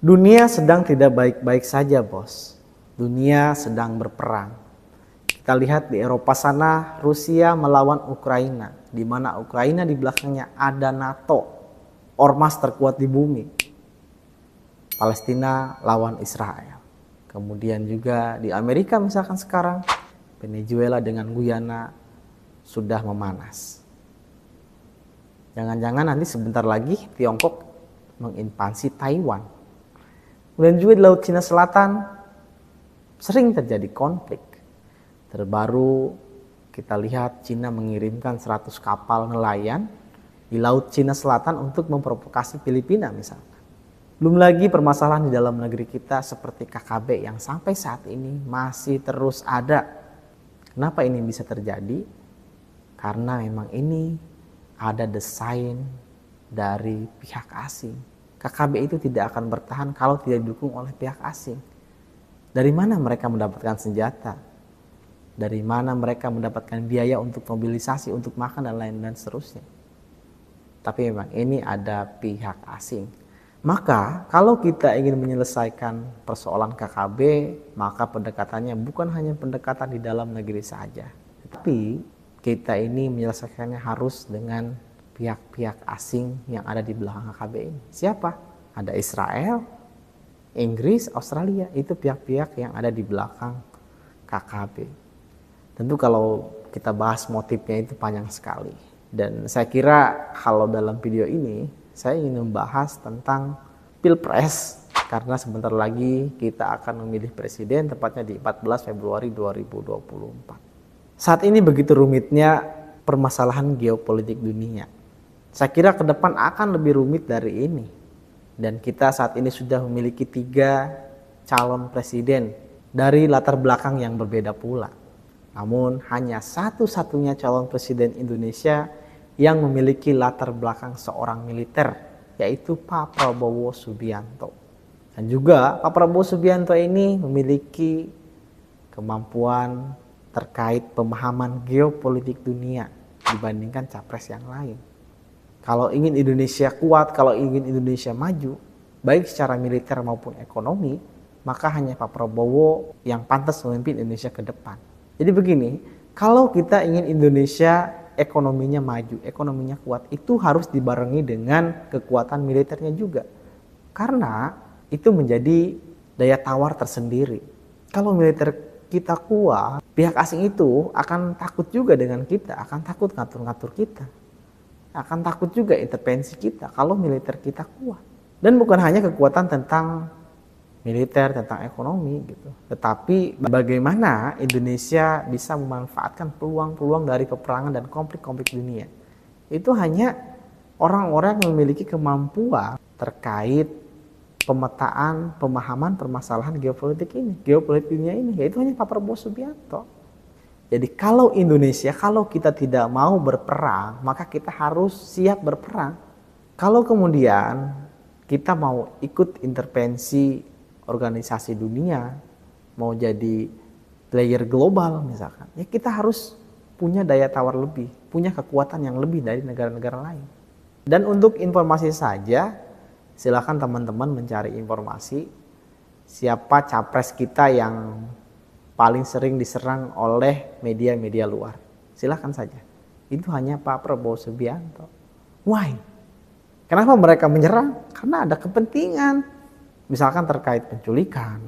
Dunia sedang tidak baik-baik saja, bos. Dunia sedang berperang. Kita lihat di Eropa sana, Rusia melawan Ukraina, di mana Ukraina di belakangnya ada NATO, ormas terkuat di bumi. Palestina lawan Israel. Kemudian juga di Amerika misalkan sekarang, Venezuela dengan Guyana sudah memanas. Jangan-jangan nanti sebentar lagi Tiongkok menginvasi Taiwan. Kemudian juga di Laut Cina Selatan sering terjadi konflik. Terbaru kita lihat Cina mengirimkan 100 kapal nelayan di Laut Cina Selatan untuk memprovokasi Filipina misalnya. Belum lagi permasalahan di dalam negeri kita seperti KKB yang sampai saat ini masih terus ada. Kenapa ini bisa terjadi? Karena memang ini ada desain dari pihak asing. KKB itu tidak akan bertahan kalau tidak didukung oleh pihak asing. Dari mana mereka mendapatkan senjata? Dari mana mereka mendapatkan biaya untuk mobilisasi, untuk makan dan lain dan seterusnya. Tapi memang ini ada pihak asing. Maka kalau kita ingin menyelesaikan persoalan KKB, maka pendekatannya bukan hanya pendekatan di dalam negeri saja. Tapi kita ini menyelesaikannya harus dengan pihak-pihak asing yang ada di belakang KKB ini. Siapa? Ada Israel, Inggris, Australia. Itu pihak-pihak yang ada di belakang KKB. Tentu kalau kita bahas motifnya itu panjang sekali. Dan saya kira kalau dalam video ini saya ingin membahas tentang Pilpres. Karena sebentar lagi kita akan memilih presiden, tepatnya di 14 Februari 2024. Saat ini begitu rumitnya permasalahan geopolitik dunia. Saya kira ke depan akan lebih rumit dari ini. Dan kita saat ini sudah memiliki 3 calon presiden dari latar belakang yang berbeda pula. Namun hanya satu-satunya calon presiden Indonesia yang memiliki latar belakang seorang militer, yaitu Pak Prabowo Subianto. Dan juga Pak Prabowo Subianto ini memiliki kemampuan terkait pemahaman geopolitik dunia dibandingkan capres yang lain. Kalau ingin Indonesia kuat, kalau ingin Indonesia maju, baik secara militer maupun ekonomi, maka hanya Pak Prabowo yang pantas memimpin Indonesia ke depan. Jadi begini, kalau kita ingin Indonesia ekonominya maju, ekonominya kuat, itu harus dibarengi dengan kekuatan militernya juga. Karena itu menjadi daya tawar tersendiri. Kalau militer kita kuat, pihak asing itu akan takut juga dengan kita, akan takut ngatur-ngatur kita. Akan takut juga intervensi kita kalau militer kita kuat. Dan bukan hanya kekuatan tentang militer, tentang ekonomi gitu. Tetapi bagaimana Indonesia bisa memanfaatkan peluang-peluang dari peperangan dan konflik-konflik dunia. Itu hanya orang-orang yang memiliki kemampuan terkait pemetaan, pemahaman permasalahan geopolitik ini, geopolitik dunia ini, yaitu hanya Pak Prabowo Subianto. Jadi kalau Indonesia, kalau kita tidak mau berperang, maka kita harus siap berperang. Kalau kemudian kita mau ikut intervensi organisasi dunia, mau jadi player global misalkan, ya kita harus punya daya tawar lebih, punya kekuatan yang lebih dari negara-negara lain. Dan untuk informasi saja, silakan teman-teman mencari informasi siapa capres kita yang paling sering diserang oleh media-media luar. Silakan saja. Itu hanya Pak Prabowo Subianto. Why? Kenapa mereka menyerang? Karena ada kepentingan. Misalkan terkait penculikan.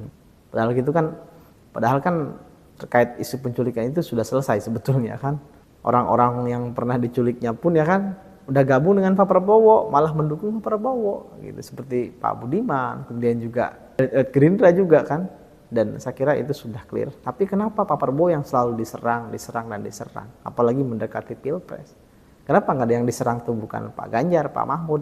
Padahal kan terkait isu penculikan itu sudah selesai sebetulnya kan. Orang-orang yang pernah diculiknya pun ya kan udah gabung dengan Pak Prabowo, malah mendukung Pak Prabowo gitu, seperti Pak Budiman, kemudian juga Gerindra juga kan. Dan saya kira itu sudah clear. Tapi kenapa Pak Prabowo yang selalu diserang, apalagi mendekati Pilpres? Kenapa nggak ada yang diserang tuh bukan Pak Ganjar, Pak Mahfud,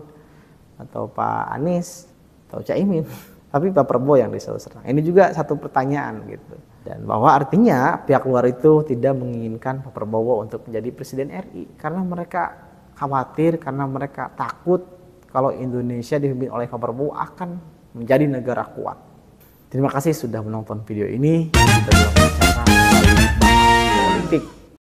atau Pak Anies, atau Caimin, tapi Pak Prabowo yang selalu serang? Ini juga satu pertanyaan gitu. Dan bahwa artinya pihak luar itu tidak menginginkan Pak Prabowo untuk menjadi Presiden RI karena mereka khawatir, karena mereka takut kalau Indonesia dipimpin oleh Pak Prabowo akan menjadi negara kuat. Terima kasih sudah menonton video ini. Kita